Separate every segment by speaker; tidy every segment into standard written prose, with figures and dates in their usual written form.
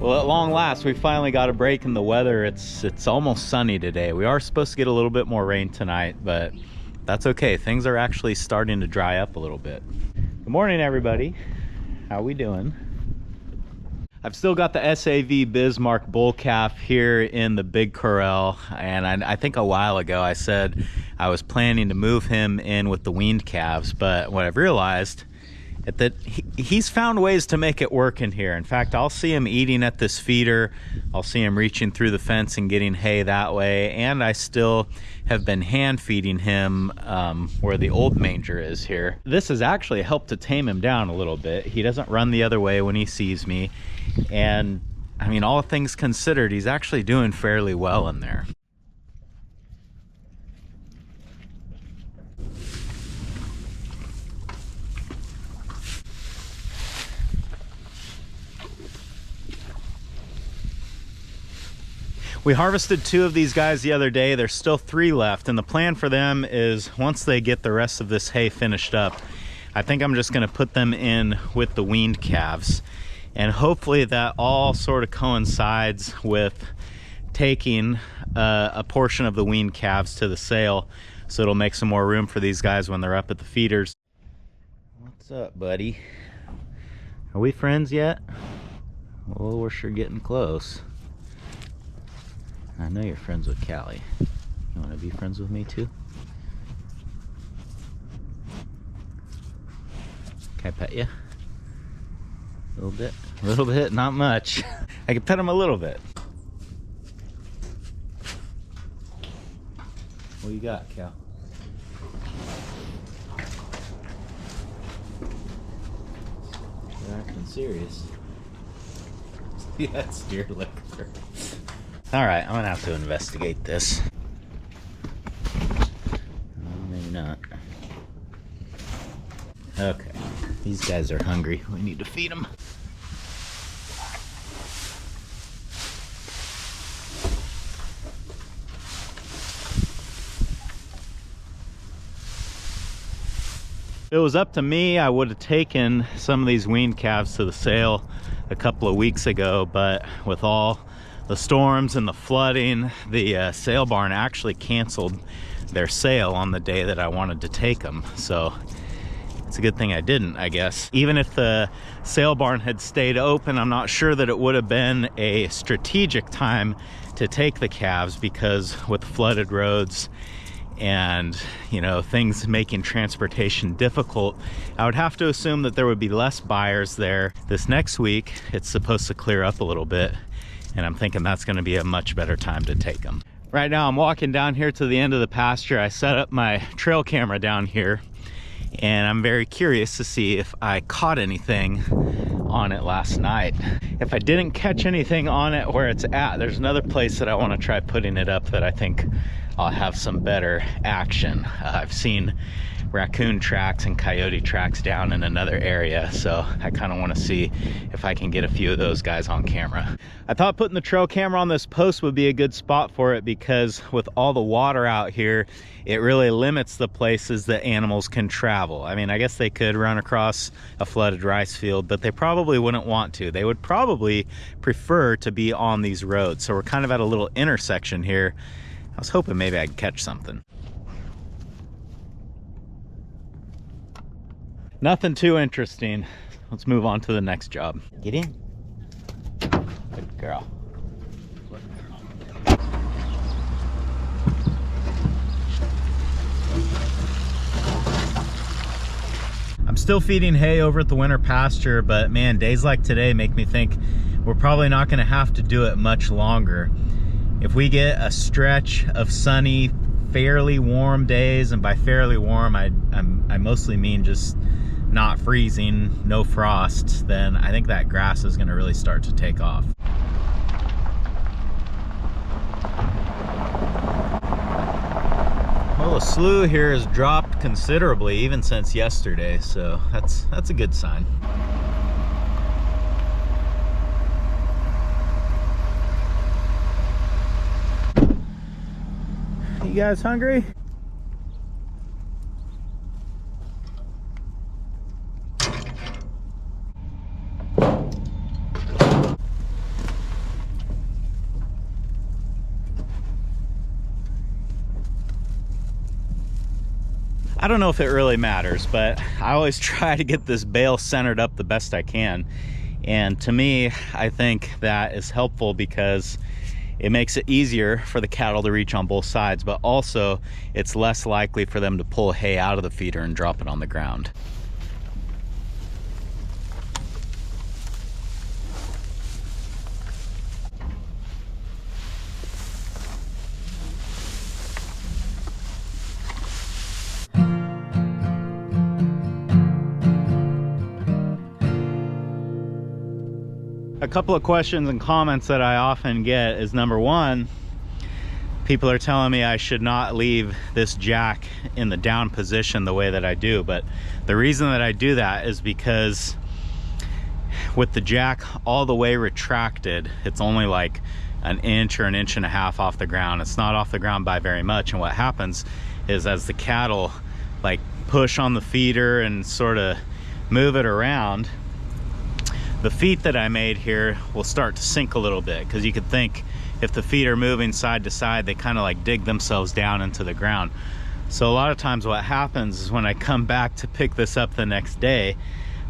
Speaker 1: Well, at long last, we finally got a break in the weather. It's almost sunny today. We are supposed to get a little bit more rain tonight, but that's okay. Things are actually starting to dry up a little bit. Good morning, everybody. How we doing? I've still got the SAV Bismarck bull calf here in the big corral, and I think a while ago I said I was planning to move him in with the weaned calves, but what I've realized that he's found ways to make it work in here. In fact, I'll see him eating at this feeder. I'll see him reaching through the fence and getting hay that way. And I still have been hand feeding him where the old manger is here. This has actually helped to tame him down a little bit. He doesn't run the other way when he sees me. And I mean, all things considered, he's actually doing fairly well in there. We harvested 2 of these guys the other day. There's still 3 left, and the plan for them is once they get the rest of this hay finished up, I think I'm just gonna put them in with the weaned calves. And hopefully that all sort of coincides with taking a portion of the weaned calves to the sale, so it'll make some more room for these guys when they're up at the feeders. What's up, buddy? Are we friends yet? Well, we're sure getting close. I know you're friends with Callie. You want to be friends with me too? Can I pet you? A little bit? A little bit? Not much. I can pet him a little bit. What you got, Cal? You're acting serious. See that steer liquor. Alright, I'm gonna have to investigate this. Maybe not. Okay, these guys are hungry. We need to feed them. If it was up to me, I would have taken some of these weaned calves to the sale a couple of weeks ago, but with all the storms and the flooding, the sale barn actually canceled their sale on the day that I wanted to take them. So it's a good thing I didn't, I guess. Even if the sale barn had stayed open, I'm not sure that it would have been a strategic time to take the calves, because with flooded roads and, you know, things making transportation difficult, I would have to assume that there would be less buyers there. This next week, it's supposed to clear up a little bit, and I'm thinking that's going to be a much better time to take them. Right now I'm walking down here to the end of the pasture. I set up my trail camera down here, and I'm very curious to see if I caught anything on it last night. If I didn't catch anything on it where it's at, there's another place that I want to try putting it up that I think I'll have some better action. I've seen raccoon tracks and coyote tracks down in another area, so I kind of want to see if I can get a few of those guys on camera. I thought putting the trail camera on this post would be a good spot for it, because with all the water out here, it really limits the places that animals can travel. I mean, I guess they could run across a flooded rice field, but they probably wouldn't want to. They would probably prefer to be on these roads. So we're kind of at a little intersection here. I was hoping maybe I'd catch something. Nothing too interesting. Let's move on to the next job. Get in. Good girl. Good girl. I'm still feeding hay over at the winter pasture, but man, days like today make me think we're probably not going to have to do it much longer. If we get a stretch of sunny, fairly warm days, and by fairly warm, I mostly mean just not freezing, no frost, then I think that grass is going to really start to take off. Well, the slough here has dropped considerably even since yesterday, so that's a good sign. You guys hungry? I don't know if it really matters, but I always try to get this bale centered up the best I can. And to me, I think that is helpful because it makes it easier for the cattle to reach on both sides, but also it's less likely for them to pull hay out of the feeder and drop it on the ground. A couple of questions and comments that I often get is, number one, people are telling me I should not leave this jack in the down position the way that I do. But the reason that I do that is because with the jack all the way retracted, it's only like an inch or an inch and a half off the ground. It's not off the ground by very much. And what happens is as the cattle like push on the feeder and sort of move it around, the feet that I made here will start to sink a little bit, because you could think if the feet are moving side to side, they kind of like dig themselves down into the ground. So a lot of times what happens is when I come back to pick this up the next day,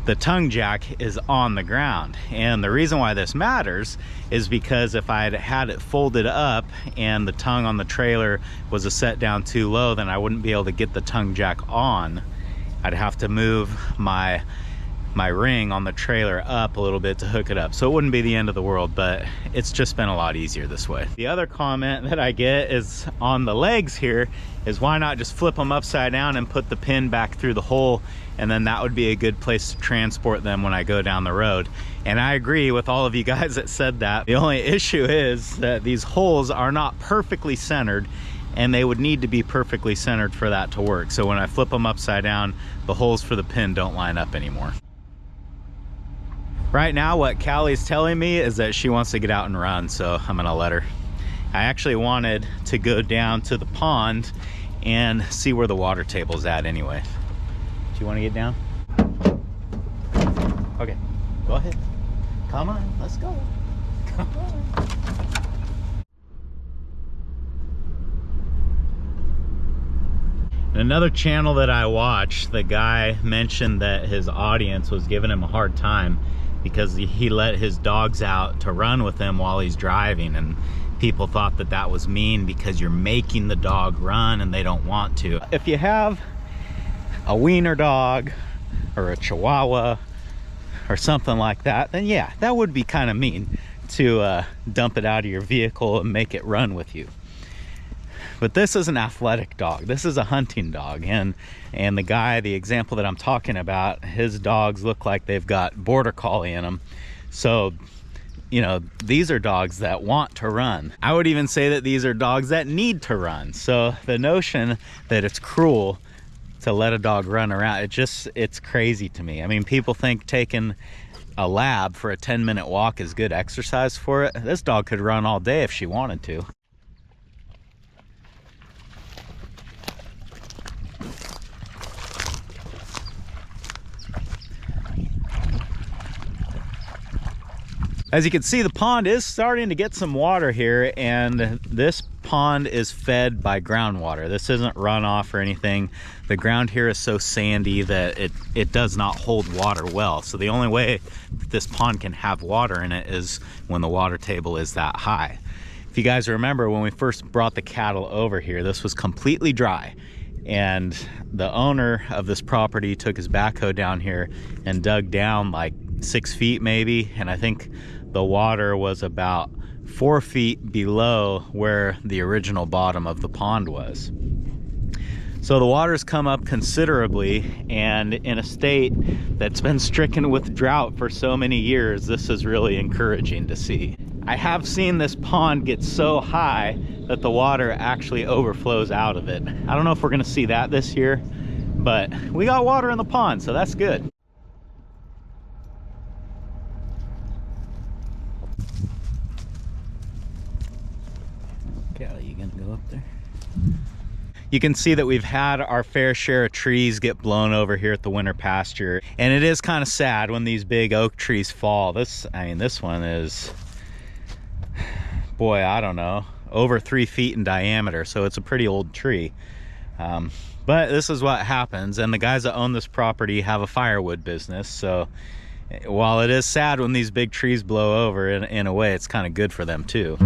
Speaker 1: the tongue jack is on the ground. And the reason why this matters is because if I had it folded up and the tongue on the trailer was a set down too low, then I wouldn't be able to get the tongue jack on. I'd have to move my ring on the trailer up a little bit to hook it up. So it wouldn't be the end of the world, but it's just been a lot easier this way. The other comment that I get is on the legs here is, why not just flip them upside down and put the pin back through the hole, and then that would be a good place to transport them when I go down the road. And I agree with all of you guys that said that. The only issue is that these holes are not perfectly centered, and they would need to be perfectly centered for that to work. So when I flip them upside down, the holes for the pin don't line up anymore. Right now, what Callie's telling me is that she wants to get out and run, so I'm gonna let her. I actually wanted to go down to the pond and see where the water table's at anyway. Do you want to get down? Okay, go ahead. Come on, let's go. Come on. Another channel that I watched, the guy mentioned that his audience was giving him a hard time because he let his dogs out to run with him while he's driving, and people thought that that was mean because you're making the dog run and they don't want to. If you have a wiener dog or a chihuahua or something like that, then yeah, that would be kind of mean to dump it out of your vehicle and make it run with you. But this is an athletic dog. This is a hunting dog. And the guy, the example that I'm talking about, his dogs look like they've got border collie in them. So, you know, these are dogs that want to run. I would even say that these are dogs that need to run. So the notion that it's cruel to let a dog run around, it's crazy to me. I mean, people think taking a lab for a 10-minute walk is good exercise for it. This dog could run all day if she wanted to. As you can see, the pond is starting to get some water here, and this pond is fed by groundwater. This isn't runoff or anything. The ground here is so sandy that it does not hold water well. So the only way that this pond can have water in it is when the water table is that high. If you guys remember, when we first brought the cattle over here, this was completely dry. And the owner of this property took his backhoe down here and dug down like 6 feet maybe, and I think the water was about 4 feet below where the original bottom of the pond was. So the water's come up considerably, and in a state that's been stricken with drought for so many years, this is really encouraging to see. I have seen this pond get so high that the water actually overflows out of it. I don't know if we're gonna see that this year, but we got water in the pond, so that's good. Callie, you gonna go up there? You can see that we've had our fair share of trees get blown over here at the winter pasture, and it is kind of sad when these big oak trees fall. This one is, boy, I don't know, over 3 feet in diameter, so it's a pretty old tree. But this is what happens, and the guys that own this property have a firewood business, so while it is sad when these big trees blow over, in a way it's kind of good for them too.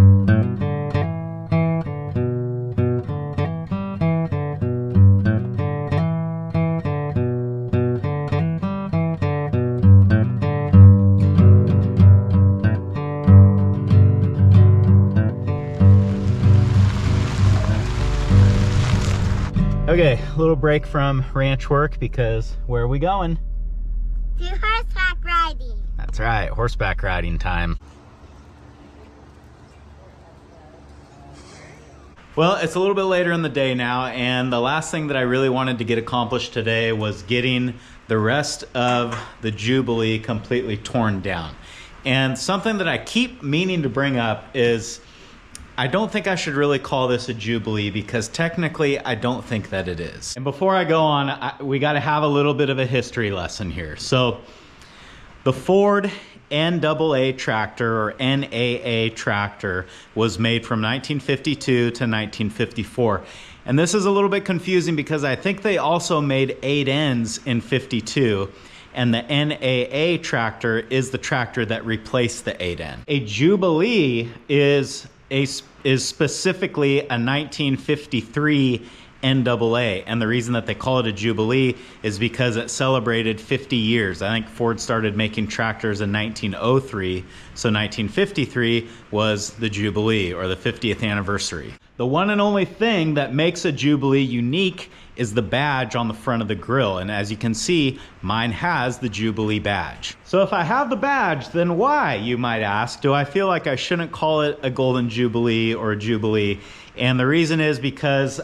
Speaker 1: Okay, a little break from ranch work because where are we going?
Speaker 2: To horseback riding.
Speaker 1: That's right, horseback riding time. Well, it's a little bit later in the day now, and the last thing that I really wanted to get accomplished today was getting the rest of the Jubilee completely torn down. And something that I keep meaning to bring up is I don't think I should really call this a Jubilee because technically I don't think that it is. And before I go on, we got to have a little bit of a history lesson here. So the Ford NAA tractor or NAA tractor was made from 1952 to 1954. And this is a little bit confusing because I think they also made 8 ends in 52. And the NAA tractor is the tractor that replaced the 8N. A Jubilee is specifically a 1953 NAA, and the reason that they call it a Jubilee is because it celebrated 50 years. I think Ford started making tractors in 1903, so 1953 was the Jubilee, or the 50th anniversary. The one and only thing that makes a Jubilee unique is the badge on the front of the grill, and as you can see, mine has the Jubilee badge. So if I have the badge, then why, you might ask, do I feel like I shouldn't call it a Golden Jubilee or a Jubilee? And the reason is because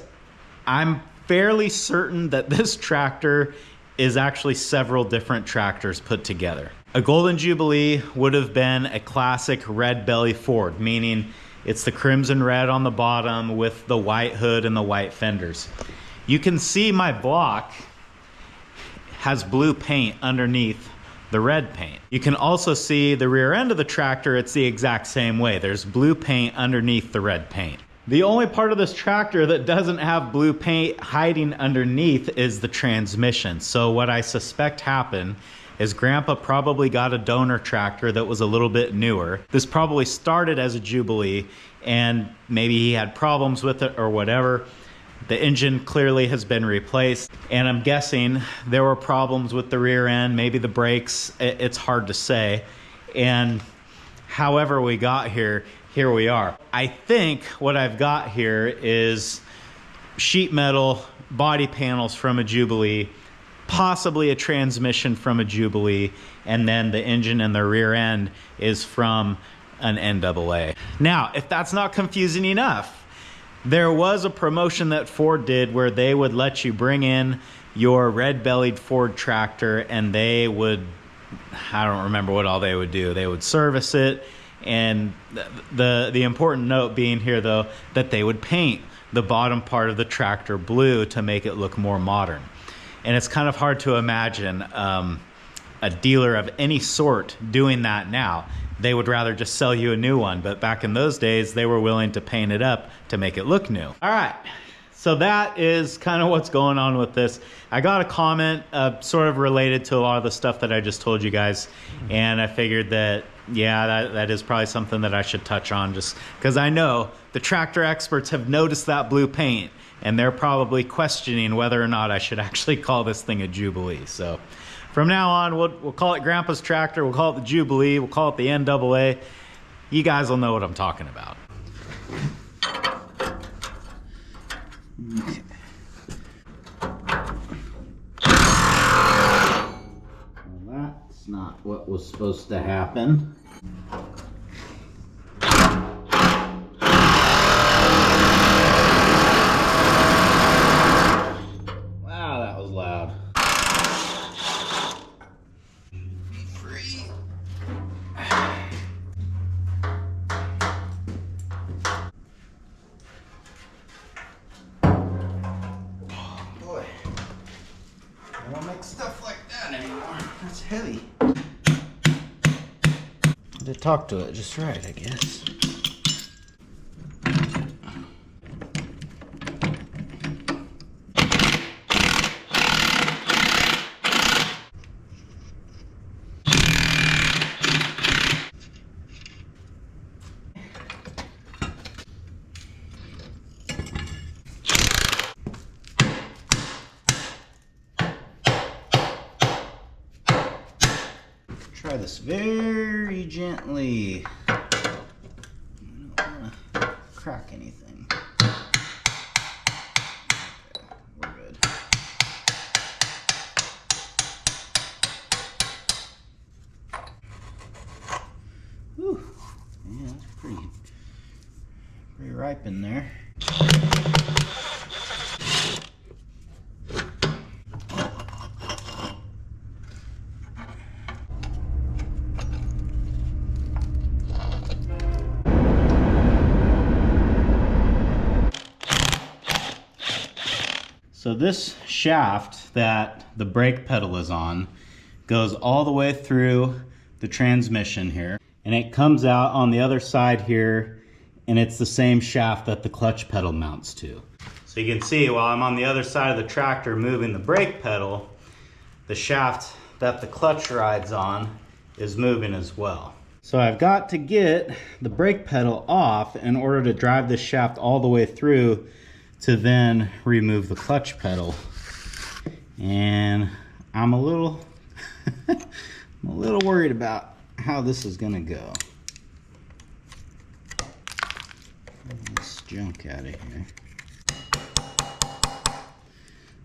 Speaker 1: I'm fairly certain that this tractor is actually several different tractors put together. A Golden Jubilee would have been a classic red belly Ford, meaning it's the crimson red on the bottom with the white hood and the white fenders. You can see my block has blue paint underneath the red paint. You can also see the rear end of the tractor, it's the exact same way. There's blue paint underneath the red paint. The only part of this tractor that doesn't have blue paint hiding underneath is the transmission. So what I suspect happened is Grandpa probably got a donor tractor that was a little bit newer. This probably started as a Jubilee and maybe he had problems with it or whatever. The engine clearly has been replaced, and I'm guessing there were problems with the rear end, maybe the brakes, it's hard to say. And however we got here, here we are. I think what I've got here is sheet metal body panels from a Jubilee, possibly a transmission from a Jubilee, and then the engine and the rear end is from an NAA. Now, if that's not confusing enough, there was a promotion that Ford did where they would let you bring in your red-bellied Ford tractor and they would, I don't remember what all they would do. They would service it, and the important note being here though, that they would paint the bottom part of the tractor blue to make it look more modern. And it's kind of hard to imagine a dealer of any sort doing that now. They would rather just sell you a new one, but back in those days, they were willing to paint it up to make it look new. All right, so that is kind of what's going on with this. I got a comment sort of related to a lot of the stuff that I just told you guys, and I figured that, yeah, that is probably something that I should touch on, just because I know the tractor experts have noticed that blue paint, and they're probably questioning whether or not I should actually call this thing a Jubilee. So from now on, we'll call it Grandpa's tractor, we'll call it the Jubilee, we'll call it the NAA. You guys will know what I'm talking about. Okay. Well, that's not what was supposed to happen. Wow, that was loud. Stuff like that anymore. That's heavy. To talk to it just right, I guess. try this very gently. I don't want to crack anything. Okay, we're good. Whew. Yeah, that's pretty ripe in there. So this shaft that the brake pedal is on goes all the way through the transmission here, and it comes out on the other side here, and it's the same shaft that the clutch pedal mounts to. So you can see while I'm on the other side of the tractor moving the brake pedal, the shaft that the clutch rides on is moving as well. So I've got to get the brake pedal off in order to drive this shaft all the way through to then remove the clutch pedal. And I'm a little worried about how this is gonna go. Get this junk out of here.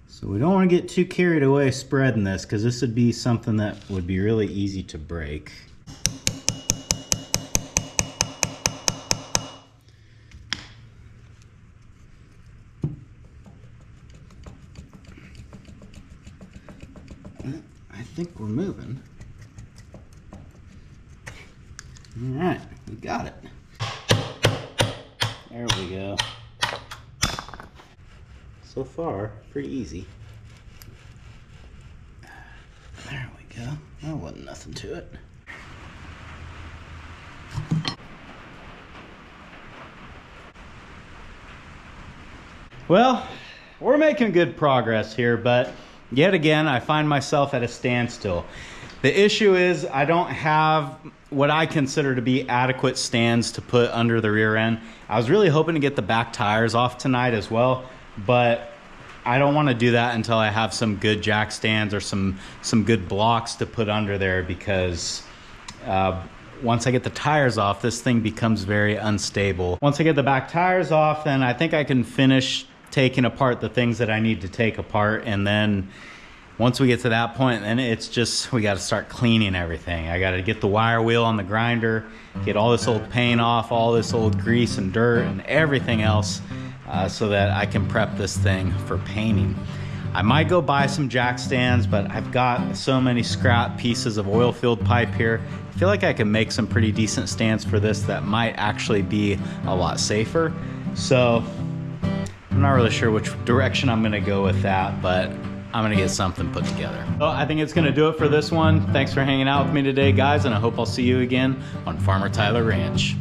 Speaker 1: So we don't want to get too carried away spreading this, because this would be something that would be really easy to break. I think we're moving. All right, we got it. There we go. So far, pretty easy. There we go. That wasn't nothing to it. Well, we're making good progress here, but yet again, I find myself at a standstill. The issue is I don't have what I consider to be adequate stands to put under the rear end. I was really hoping to get the back tires off tonight as well, but I don't want to do that until I have some good jack stands or some good blocks to put under there, because once I get the tires off, this thing becomes very unstable. Once I get the back tires off, then I think I can finish taking apart the things that I need to take apart, and then once we get to that point, then it's just, we got to start cleaning everything. I got to get the wire wheel on the grinder, get all this old paint off, all this old grease and dirt and everything else, so that I can prep this thing for painting. I might go buy some jack stands, but I've got so many scrap pieces of oil filled pipe here. I feel like I can make some pretty decent stands for this that might actually be a lot safer. So I'm not really sure which direction I'm gonna go with that, but I'm gonna get something put together. So I think it's gonna do it for this one. Thanks for hanging out with me today, guys, and I hope I'll see you again on Farmer Tyler Ranch.